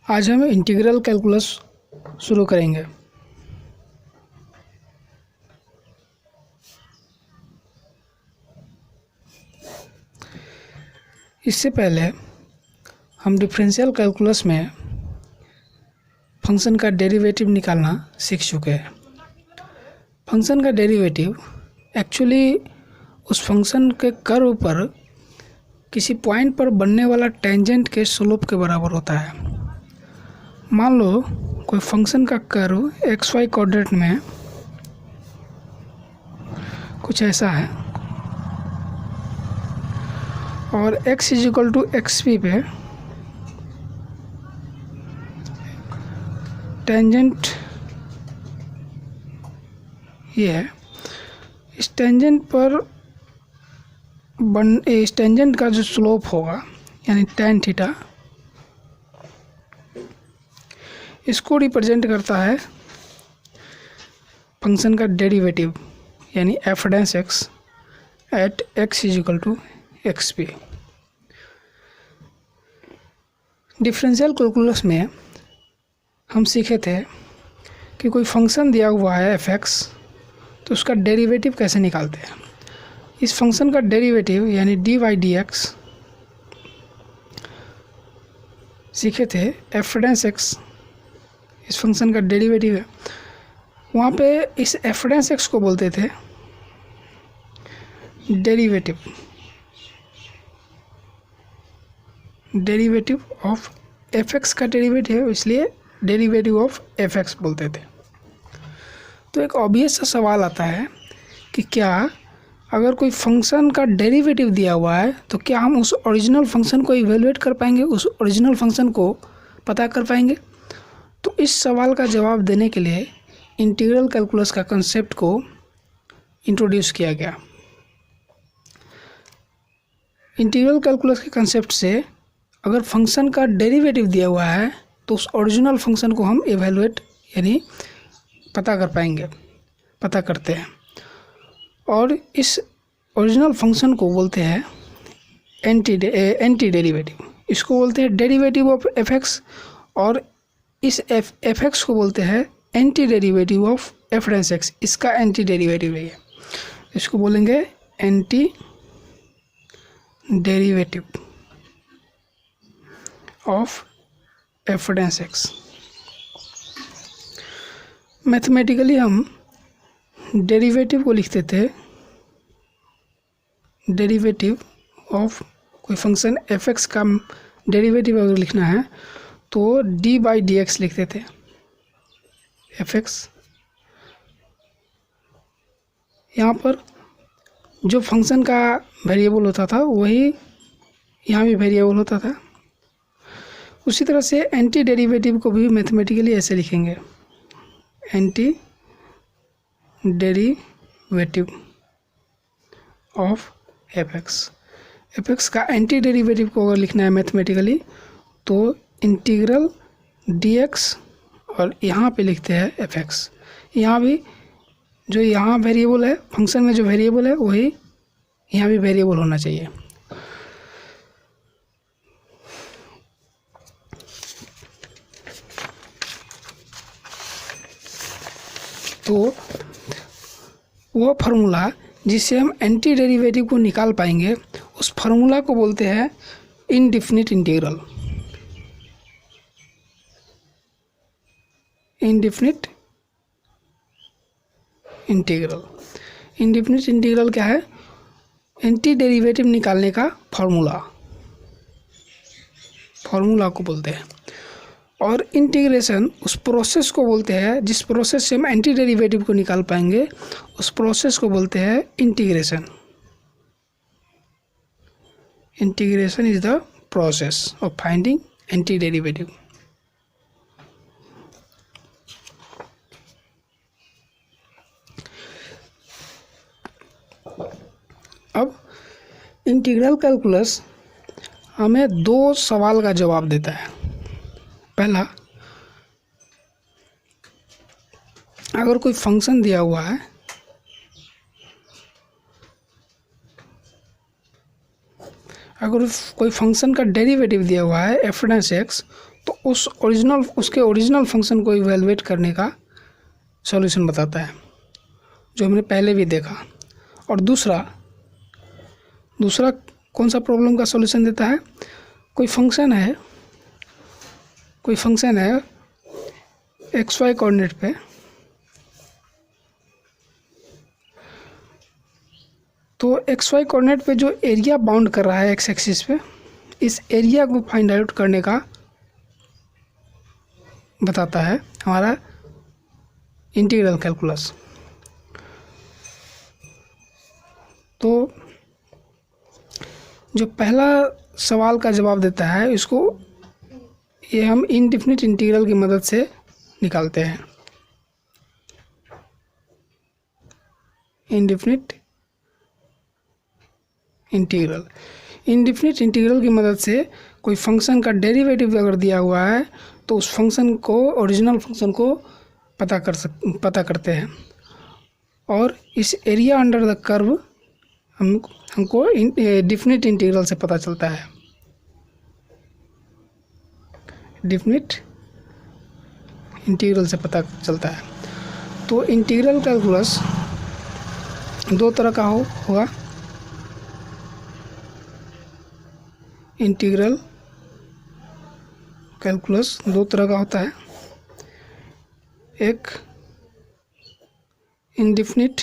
आज हम integral calculus शुरू करेंगे। इससे पहले हम डिफरेंशियल कैलकुलस में फंक्शन का डेरिवेटिव निकालना सीख चुके हैं। फंक्शन का डेरिवेटिव एक्चुअली उस फंक्शन के कर्व पर किसी पॉइंट पर बनने वाला टेंजेंट के स्लोप के बराबर होता है। मान लो कोई फंक्शन का कर्व एक्स वाई कोऑर्डिनेट में कुछ ऐसा है और x is equal to x P पे टेंजेंट ये है। इस टेंजेंट का जो स्लोप होगा यानी tan थीटा, इसको रिप्रेजेंट करता है फंक्शन का डेरिवेटिव यानी f dash x at x is equal to x P. Differential calculus में हम सीखे थे कि कोई फंक्शन दिया हुआ है एफ एक्स, तो उसका डेरिवेटिव कैसे निकालते हैं। इस फंक्शन का डेरिवेटिव यानी डी वाई डी एक्स सीखे थे। एफ डैश एक्स इस फंक्शन का डेरिवेटिव है। वहाँ पे इस एफ डैश एक्स को बोलते थे डेरिवेटिव ऑफ एफ एक्स का डेरिवेटिव, इसलिए डेरिवेटिव ऑफ एफ एक्स बोलते थे। तो एक ऑब्वियस सा सवाल आता है कि क्या अगर कोई फंक्शन का डेरिवेटिव दिया हुआ है तो क्या हम उस ओरिजिनल फंक्शन को इवेलुएट कर पाएंगे, उस ओरिजिनल फंक्शन को पता कर पाएंगे। तो इस सवाल का जवाब देने के लिए इंटीग्रल कैलकुलस का कंसेप्ट को इंट्रोड्यूस किया गया। इंटीग्रल कैलकुलस के कंसेप्ट से अगर फंक्शन का डेरिवेटिव दिया हुआ है तो उस ओरिजिनल फंक्शन को हम इवेलुएट यानी पता करते हैं। और इस ओरिजिनल फंक्शन को बोलते हैं एंटी डेरिवेटिव। इसको बोलते हैं डेरिवेटिव ऑफ एफ एक्स, और इस एफ एक्स को बोलते हैं anti derivative of F dash x. इसका एंटी डेरिवेटिव है ये, इसको बोलेंगे anti derivative of F dash x. Mathematically हम डेरिवेटिव को लिखते थे, डेरिवेटिव ऑफ कोई फंक्शन एफ एक्स का डेरिवेटिव अगर लिखना है तो डी बाई डी एक्स लिखते थे। एफ एक्स यहाँ पर जो फंक्शन का वेरिएबल होता था वही यहाँ भी वेरिएबल होता था। उसी तरह से एंटी डेरिवेटिव को भी मैथमेटिकली ऐसे लिखेंगे, anti derivative of F x. F x का एंटी डेरिवेटिव को अगर लिखना है मैथमेटिकली तो इंटीग्रल डी एक्स और यहाँ पे लिखते हैं एफ एक्स। यहाँ भी जो यहाँ वेरिएबल है, फंक्शन में जो वेरिएबल है वही यहाँ भी वेरिएबल होना चाहिए। तो वो फार्मूला जिससे हम एंटी डेरिवेटिव को निकाल पाएंगे उस फार्मूला को बोलते हैं इनडिफिनिट इंटीग्रल। इनडिफिनिट इंटीग्रल क्या है? एंटी डेरिवेटिव निकालने का फार्मूला को बोलते हैं। और इंटीग्रेशन उस प्रोसेस को बोलते हैं जिस प्रोसेस से हम एंटी डेरिवेटिव को निकाल पाएंगे, उस प्रोसेस को बोलते हैं integration. Integration is the process of finding anti derivative. अब इंटीग्रल कैलकुलस हमें दो सवाल का जवाब देता है। पहला, अगर कोई फंक्शन दिया हुआ है अगर कोई फंक्शन का डेरिवेटिव दिया हुआ है एफ डैश एक्स, तो उसके ओरिजिनल फंक्शन को इवेलुएट करने का सॉल्यूशन बताता है, जो हमने पहले भी देखा। और दूसरा कौन सा प्रॉब्लम का सॉल्यूशन देता है? कोई फंक्शन है एक्स वाई कोऑर्डिनेट पे, तो एक्स वाई कोऑर्डिनेट पे जो एरिया बाउंड कर रहा है एक्स एक्सिस पे, इस एरिया को फाइंड आउट करने का बताता है हमारा इंटीग्रल कैलकुलस। तो जो पहला सवाल का जवाब देता है, इसको ये हम इनडिफिनिट इंटीग्रल की मदद से निकालते हैं। इनडिफिनिट इंटीग्रल की मदद से कोई फंक्शन का डेरिवेटिव अगर दिया हुआ है तो उस फंक्शन को, ओरिजिनल फंक्शन को पता करते हैं। और इस एरिया अंडर द कर्व हमको डिफिनिट इंटीग्रल से पता चलता है। डिफिनिट इंटीग्रल से पता चलता है। तो इंटीग्रल कैलकुलस दो तरह का होगा। इंटीग्रल कैलकुलस दो तरह का होता है, एक इनडिफिनिट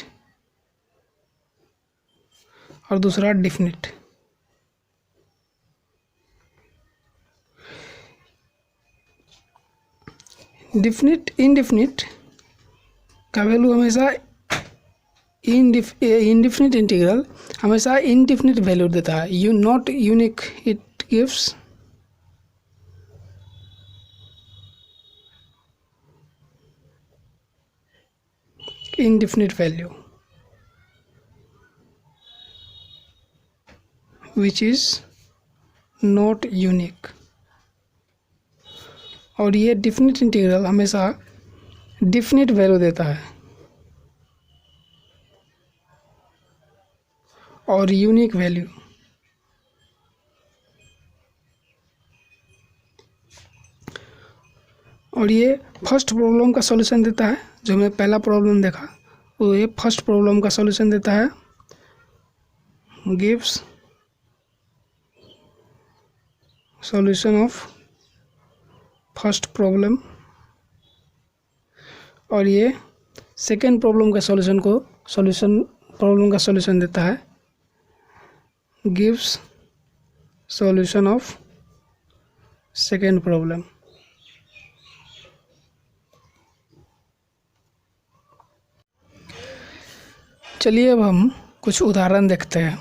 और दूसरा डिफिनिट। इनडिफिनिट का वैल्यू हमेशा इनडिफिनिट इंटीग्रल हमेशा इनडिफिनिट वैल्यू देता है, not unique. It gives indefinite value which is not unique। और ये डिफिनिट इंटीग्रल हमेशा डिफिनिट वैल्यू देता है और यूनिक वैल्यू। और ये फर्स्ट प्रॉब्लम का सॉल्यूशन देता है, जो हमने पहला प्रॉब्लम देखा वो ये फर्स्ट प्रॉब्लम का सॉल्यूशन देता है। Gives solution of first problem. और ये सेकेंड प्रॉब्लम का प्रॉब्लम का सॉल्यूशन देता है। Gives solution of second problem. चलिए अब हम कुछ उदाहरण देखते हैं।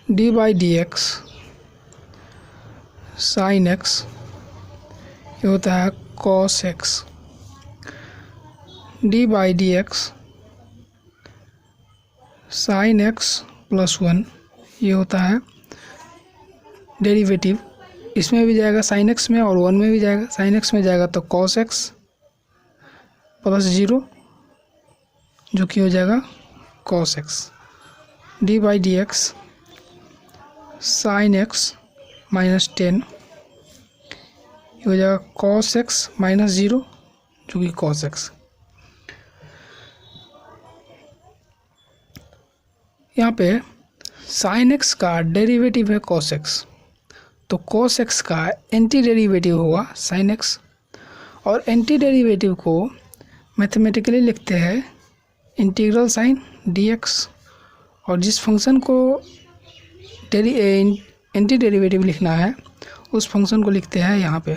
D by D x sine x ये होता है cos x. D by D x sine x plus 1 ये होता है डेरिवेटिव। इसमें भी जाएगा साइन एक्स में और 1 में भी जाएगा। साइन एक्स में जाएगा तो कॉस एक्स प्लस 0 जो कि हो जाएगा cos x. D by D x sine x minus 10 ये हो जाएगा कॉस एक्स माइनस 0 जो कि कॉस एक्स। यहाँ पे साइन एक्स का डेरिवेटिव है कॉस एक्स, तो कॉस एक्स का एंटी डेरिवेटिव होगा साइन एक्स। और एंटी डेरिवेटिव को मैथमेटिकली लिखते हैं इंटीग्रल साइन डी एक्स। और जिस फंक्शन को एंटी डेरिवेटिव लिखना है उस फंक्शन को लिखते हैं यहाँ पे।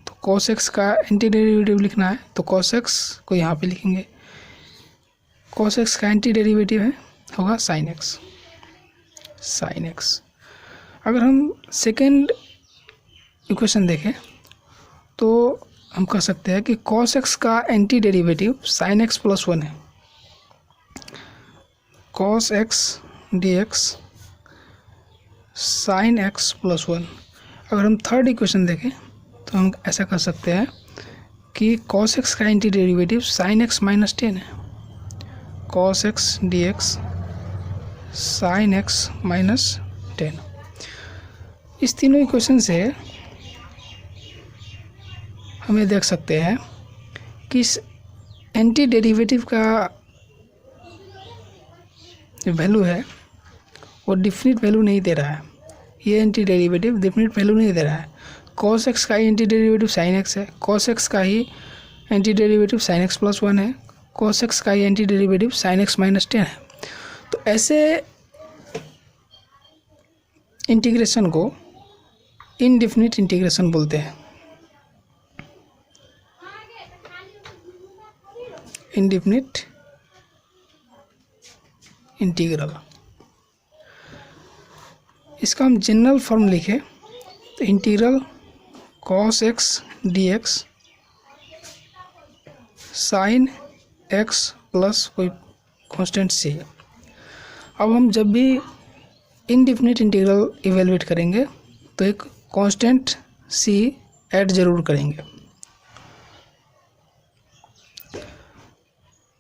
तो कॉस एक्स का एंटी डेरिवेटिव लिखना है तो कॉस एक्स को यहाँ पे लिखेंगे। कॉस एक्स का एंटी डेरिवेटिव होगा साइन एक्स। अगर हम सेकेंड इक्वेशन देखें तो हम कह सकते हैं कि कॉस एक्स का anti derivative sine x plus 1 है। Cos x D x sine x plus 1। अगर हम थर्ड इक्वेशन देखें तो हम ऐसा कर सकते हैं कि cos x का anti derivative sin x minus 10 है। cos x dx sin x minus 10। इस तीनों इक्वेशन से हमें देख सकते हैं कि इस एंटी डेरिवेटिव का जो वैल्यू है वो डिफिनिट वैल्यू नहीं दे रहा है। ये एंटी डेरिवेटिव डिफिनिट वैल्यू नहीं दे रहा है। cos x का ही एंटी डेरिवेटिव sin x है, cos x का ही anti derivative sin x plus 1 है, cos x का ही anti derivative sin x minus 10 है। तो ऐसे इंटीग्रेशन को इनडिफिनिट इंटीग्रेशन बोलते हैं। Indefinite integral. इसका हम जनरल फॉर्म लिखें तो integral cos x dx sin x plus कोई कांस्टेंट c। अब हम जब भी इनडिफिनिट इंटीग्रल इवेलुएट करेंगे तो एक कांस्टेंट c ऐड ज़रूर करेंगे।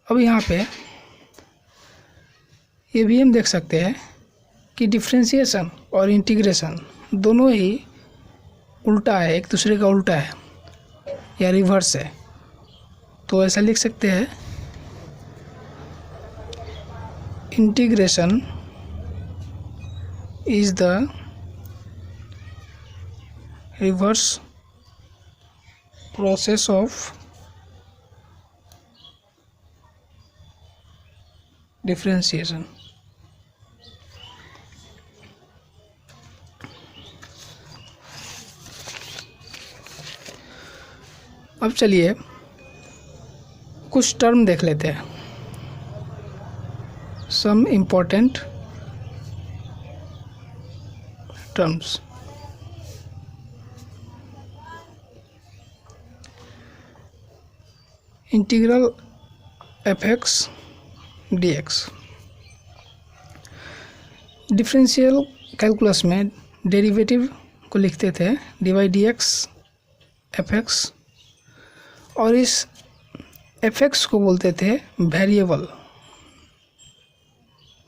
अब यहाँ पे ये भी हम देख सकते हैं कि डिफरेंशिएशन और इंटीग्रेशन दोनों ही उल्टा है, एक दूसरे का उल्टा है या रिवर्स है। तो ऐसा लिख सकते हैं integration is the reverse process of differentiation. अब चलिए कुछ टर्म देख लेते हैं, some important terms. Integral fx dx। Differential calculus में डेरिवेटिव को लिखते थे dy dx fx, और इस fx को बोलते थे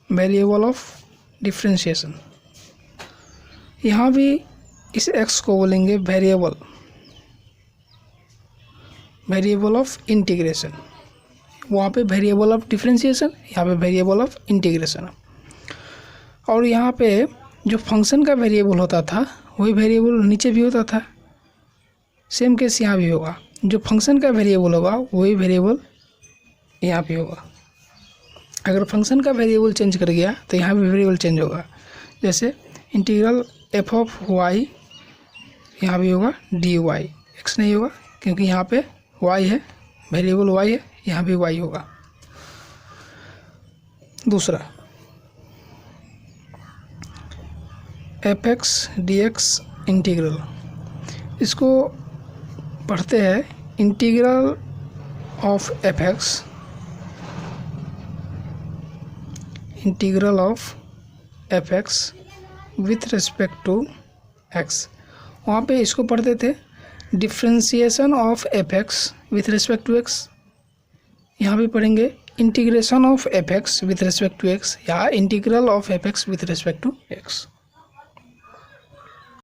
वेरिएबल ऑफ डिफरेंशिएशन। यहाँ भी इस x को बोलेंगे वेरिएबल ऑफ इंटीग्रेशन। वहाँ पे वेरिएबल ऑफ डिफरेंशिएशन, यहाँ पे वेरिएबल ऑफ इंटीग्रेशन। और यहाँ पे जो फंक्शन का वेरिएबल होता था वही वेरिएबल नीचे भी होता था। सेम केस यहाँ भी होगा, जो फंक्शन का वेरिएबल होगा वही वेरिएबल यहाँ भी होगा। अगर फंक्शन का वेरिएबल चेंज कर गया तो यहाँ भी वेरिएबल चेंज होगा। जैसे इंटीग्रल f ऑफ y यहाँ भी होगा dy, x नहीं होगा क्योंकि यहाँ पे y है, वेरिएबल y है, यहाँ भी y होगा। दूसरा fx dx इंटीग्रल, इसको पढ़ते हैं integral of fx with respect to x। वहाँ पे इसको पढ़ते थे differentiation of fx with respect to x। यहाँ भी पढ़ेंगे integration of fx with respect to x या integral of fx with respect to x।